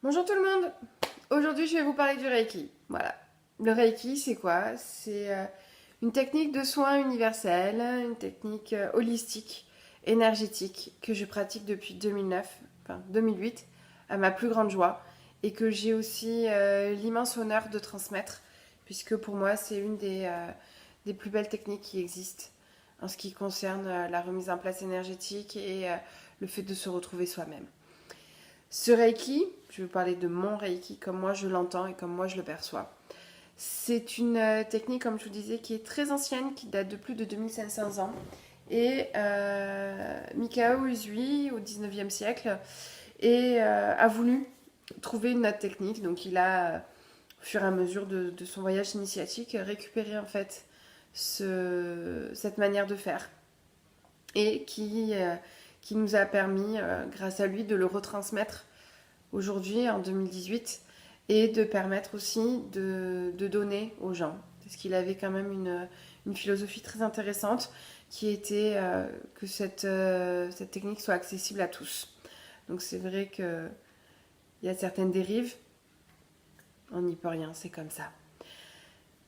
Bonjour tout le monde. Aujourd'hui, je vais vous parler du Reiki. Voilà. Le Reiki, c'est quoi? C'est une technique de soins universelle, une technique holistique, énergétique, que je pratique depuis 2009, enfin 2008, à ma plus grande joie, et que j'ai aussi l'immense honneur de transmettre, puisque pour moi, c'est une des plus belles techniques qui existent en ce qui concerne la remise en place énergétique et le fait de se retrouver soi-même. Ce Reiki, je vais vous parler de mon Reiki comme moi je l'entends et comme moi je le perçois. C'est une technique, comme je vous disais, qui est très ancienne, qui date de plus de 2500 ans. Et Mikao Usui, au 19e siècle, a voulu trouver une autre technique. Donc il a, au fur et à mesure de son voyage initiatique, récupéré en fait cette manière de faire. Et qui nous a permis, grâce à lui, de le retransmettre aujourd'hui, en 2018, et de permettre aussi de donner aux gens. Parce qu'il avait quand même une philosophie très intéressante qui était que cette technique soit accessible à tous. Donc c'est vrai qu'il y a certaines dérives, on n'y peut rien, c'est comme ça.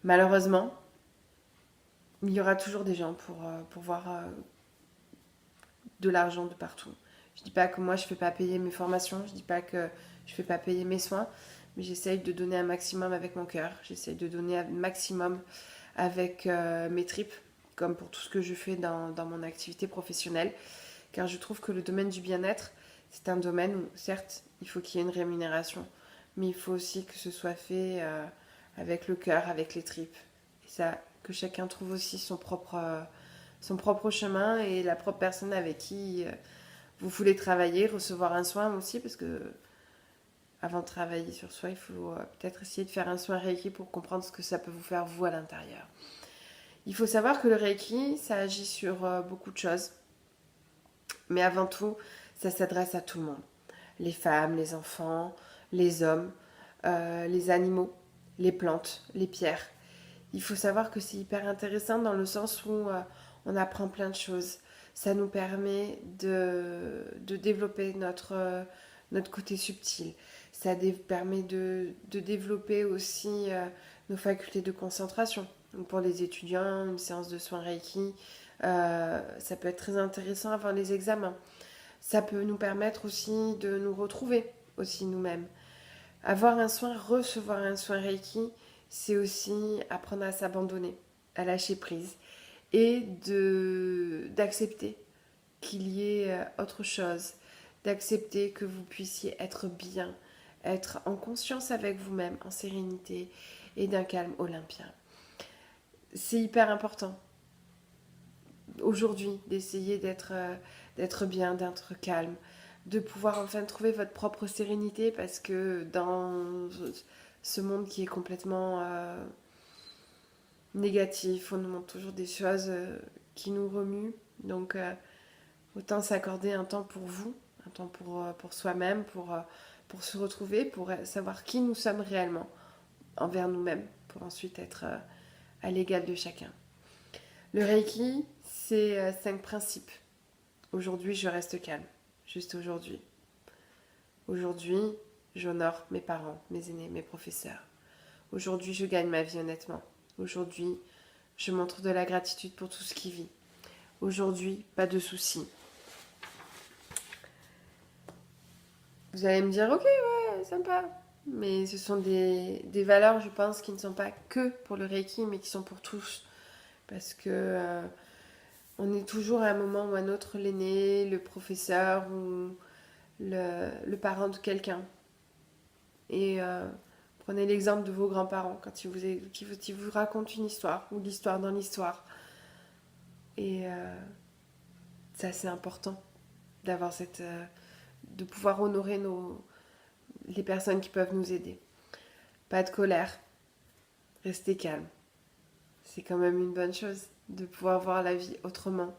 Malheureusement, il y aura toujours des gens pour voir de l'argent de partout. Je dis pas que moi je fais pas payer mes formations, je dis pas que je fais pas payer mes soins, mais j'essaye de donner un maximum avec mon cœur, j'essaye de donner un maximum avec mes tripes, comme pour tout ce que je fais dans mon activité professionnelle, car je trouve que le domaine du bien-être, c'est un domaine où certes il faut qu'il y ait une rémunération, mais il faut aussi que ce soit fait avec le cœur, avec les tripes. Et ça, que chacun trouve aussi son propre chemin et la propre personne avec qui vous voulez travailler, recevoir un soin aussi, parce que avant de travailler sur soi, il faut peut-être essayer de faire un soin Reiki pour comprendre ce que ça peut vous faire vous à l'intérieur. Il faut savoir que le Reiki, ça agit sur beaucoup de choses, mais avant tout, ça s'adresse à tout le monde. Les femmes, les enfants, les hommes, les animaux, les plantes, les pierres. Il faut savoir que c'est hyper intéressant dans le sens où on apprend plein de choses. Ça nous permet de développer notre côté subtil. Permet de développer aussi nos facultés de concentration. Donc pour les étudiants, une séance de soins Reiki, ça peut être très intéressant avant les examens. Ça peut nous permettre aussi de nous retrouver aussi nous-mêmes. Avoir un soin, recevoir un soin Reiki, c'est aussi apprendre à s'abandonner, à lâcher prise et d'accepter qu'il y ait autre chose, d'accepter que vous puissiez être bien, être en conscience avec vous-même, en sérénité et d'un calme olympien. C'est hyper important aujourd'hui d'essayer d'être bien, d'être calme, de pouvoir enfin trouver votre propre sérénité parce que dans ce monde qui est complètement négatif, on nous montre toujours des choses qui nous remuent. Donc autant s'accorder un temps pour vous, un temps pour soi-même, pour se retrouver, pour savoir qui nous sommes réellement envers nous-mêmes, pour ensuite être à l'égal de chacun. Le Reiki, c'est 5 principes. Aujourd'hui, je reste calme, juste aujourd'hui. Aujourd'hui, j'honore mes parents, mes aînés, mes professeurs. Aujourd'hui, je gagne ma vie honnêtement. Aujourd'hui, je montre de la gratitude pour tout ce qui vit. Aujourd'hui, pas de soucis. Vous allez me dire, ok, ouais, sympa. Mais ce sont des valeurs, je pense, qui ne sont pas que pour le Reiki, mais qui sont pour tous. Parce que on est toujours à un moment ou à un autre l'aîné, le professeur ou le parent de quelqu'un. Et prenez l'exemple de vos grands-parents quand ils vous racontent une histoire ou l'histoire dans l'histoire. Et c'est assez important d'avoir de pouvoir honorer les personnes qui peuvent nous aider. Pas de colère, restez calme. C'est quand même une bonne chose de pouvoir voir la vie autrement,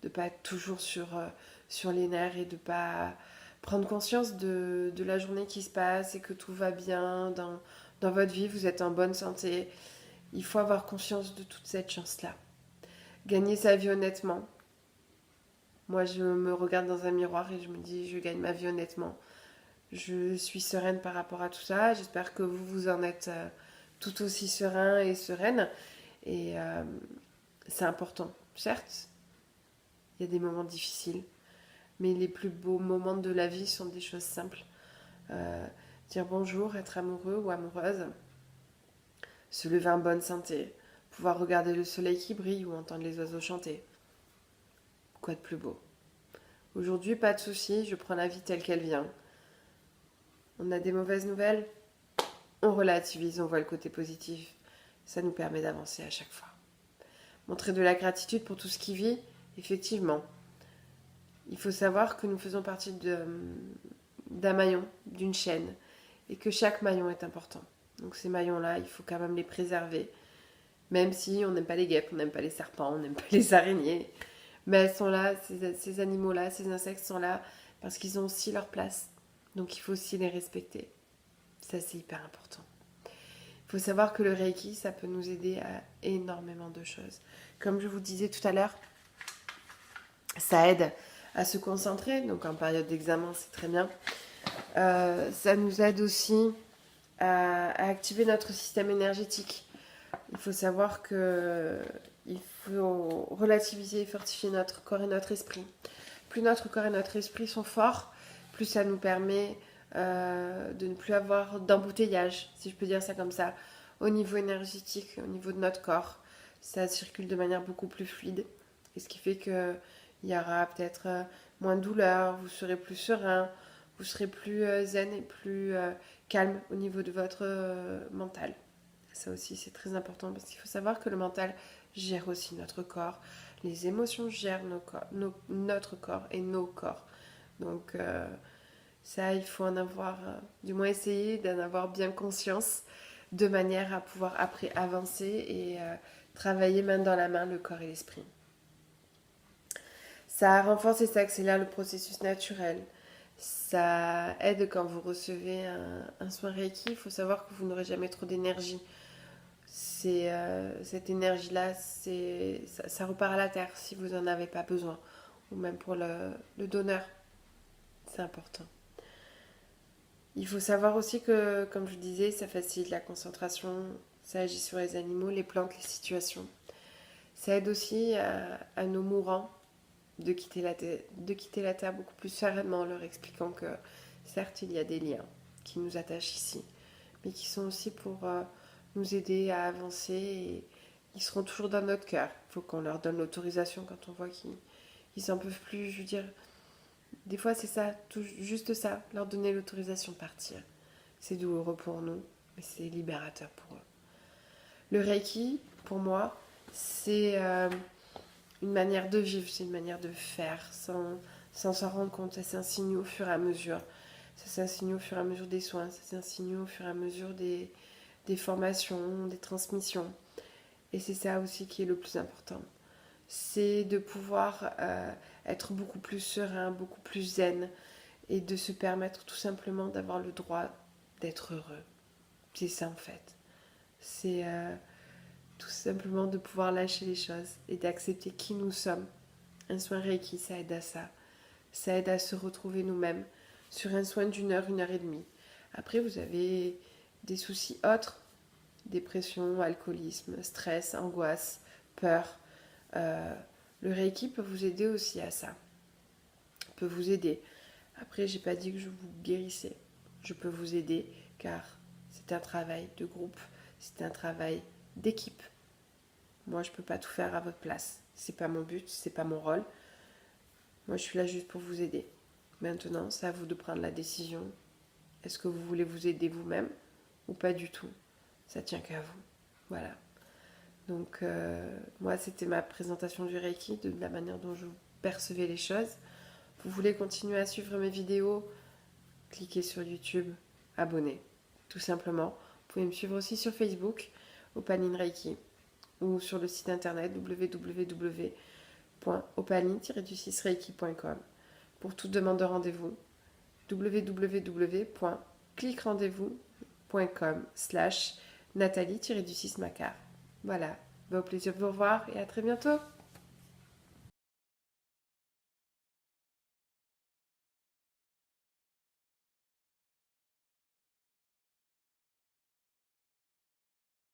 de pas être toujours sur les nerfs et de pas prendre conscience de la journée qui se passe et que tout va bien dans votre vie, vous êtes en bonne santé. Il faut avoir conscience de toute cette chance-là. Gagner sa vie honnêtement. Moi, je me regarde dans un miroir et je me dis, je gagne ma vie honnêtement. Je suis sereine par rapport à tout ça. J'espère que vous en êtes tout aussi serein et sereine. Et c'est important. Certes, il y a des moments difficiles, mais les plus beaux moments de la vie sont des choses simples. Euh, Dire bonjour, être amoureux ou amoureuse, se lever en bonne santé, pouvoir regarder le soleil qui brille ou entendre les oiseaux chanter. Quoi de plus beau? Aujourd'hui, pas de soucis, je prends la vie telle qu'elle vient. On a des mauvaises nouvelles, on relativise, on voit le côté positif. Ça nous permet d'avancer à chaque fois. Montrer de la gratitude pour tout ce qui vit, effectivement. Il faut savoir que nous faisons partie d'un maillon, d'une chaîne, et que chaque maillon est important. Donc ces maillons-là, il faut quand même les préserver. Même si on n'aime pas les guêpes, on n'aime pas les serpents, on n'aime pas les araignées. Mais elles sont là, ces animaux-là, ces insectes sont là parce qu'ils ont aussi leur place. Donc il faut aussi les respecter. Ça, c'est hyper important. Il faut savoir que le Reiki, ça peut nous aider à énormément de choses. Comme je vous disais tout à l'heure, ça aide à se concentrer. Donc en période d'examen, c'est très bien. Ça nous aide aussi à activer notre système énergétique. Il faut savoir que il faut relativiser et fortifier notre corps et notre esprit. Plus notre corps et notre esprit sont forts, plus ça nous permet de ne plus avoir d'embouteillage, si je peux dire ça comme ça, au niveau énergétique, au niveau de notre corps. Ça circule de manière beaucoup plus fluide, et ce qui fait qu'il y aura peut-être moins de douleur, vous serez plus serein, vous serez plus zen et plus calme au niveau de votre mental. Ça aussi, c'est très important parce qu'il faut savoir que le mental gère aussi notre corps. Les émotions gèrent notre corps et nos corps. Donc ça, il faut en avoir, du moins essayer d'en avoir bien conscience de manière à pouvoir après avancer et travailler main dans la main le corps et l'esprit. Ça renforce et ça accélère le processus naturel. Ça aide quand vous recevez un soin Reiki. Il faut savoir que vous n'aurez jamais trop d'énergie. Cette énergie-là, ça repart à la terre si vous n'en avez pas besoin. Ou même pour le donneur. C'est important. Il faut savoir aussi que, comme je vous disais, ça facilite la concentration, ça agit sur les animaux, les plantes, les situations. Ça aide aussi à nos mourants de quitter la terre beaucoup plus sereinement en leur expliquant que certes, il y a des liens qui nous attachent ici, mais qui sont aussi pour nous aider à avancer et ils seront toujours dans notre cœur. Il faut qu'on leur donne l'autorisation quand on voit qu'ils n'en peuvent plus. Je veux dire, des fois c'est ça, juste ça, leur donner l'autorisation de partir. C'est douloureux pour nous, mais c'est libérateur pour eux. Le Reiki, pour moi, c'est une manière de vivre, c'est une manière de faire sans s'en rendre compte. Ça s'insinue au fur et à mesure. Ça s'insinue au fur et à mesure des soins, ça s'insinue au fur et à mesure des formations, des transmissions. Et c'est ça aussi qui est le plus important. C'est de pouvoir être beaucoup plus serein, beaucoup plus zen et de se permettre tout simplement d'avoir le droit d'être heureux. C'est ça en fait. C'est tout simplement de pouvoir lâcher les choses et d'accepter qui nous sommes. Un soin Reiki, ça aide à ça. Ça aide à se retrouver nous-mêmes sur un soin d'1 heure, 1 heure et demie. Après, vous avez des soucis autres, dépression, alcoolisme, stress, angoisse, peur. Le Reiki peut vous aider aussi à ça. Peut vous aider. Après, j'ai pas dit que je vous guérissais. Je peux vous aider car c'est un travail de groupe, c'est un travail d'équipe. Moi, je peux pas tout faire à votre place. C'est pas mon but, c'est pas mon rôle. Moi, je suis là juste pour vous aider. Maintenant, c'est à vous de prendre la décision. Est-ce que vous voulez vous aider vous-même ou pas du tout? Ça tient qu'à vous. Voilà. Donc, moi, c'était ma présentation du Reiki, de la manière dont je percevais les choses. Vous voulez continuer à suivre mes vidéos? Cliquez sur YouTube, abonnez. Tout simplement. Vous pouvez me suivre aussi sur Facebook, Opaline Reiki, ou sur le site internet www.opaline-reiki.com. Pour toute demande de rendez-vous, www.cliquerendez-vous.com/Nathalie-Macquart. Voilà, au plaisir de vous revoir et à très bientôt.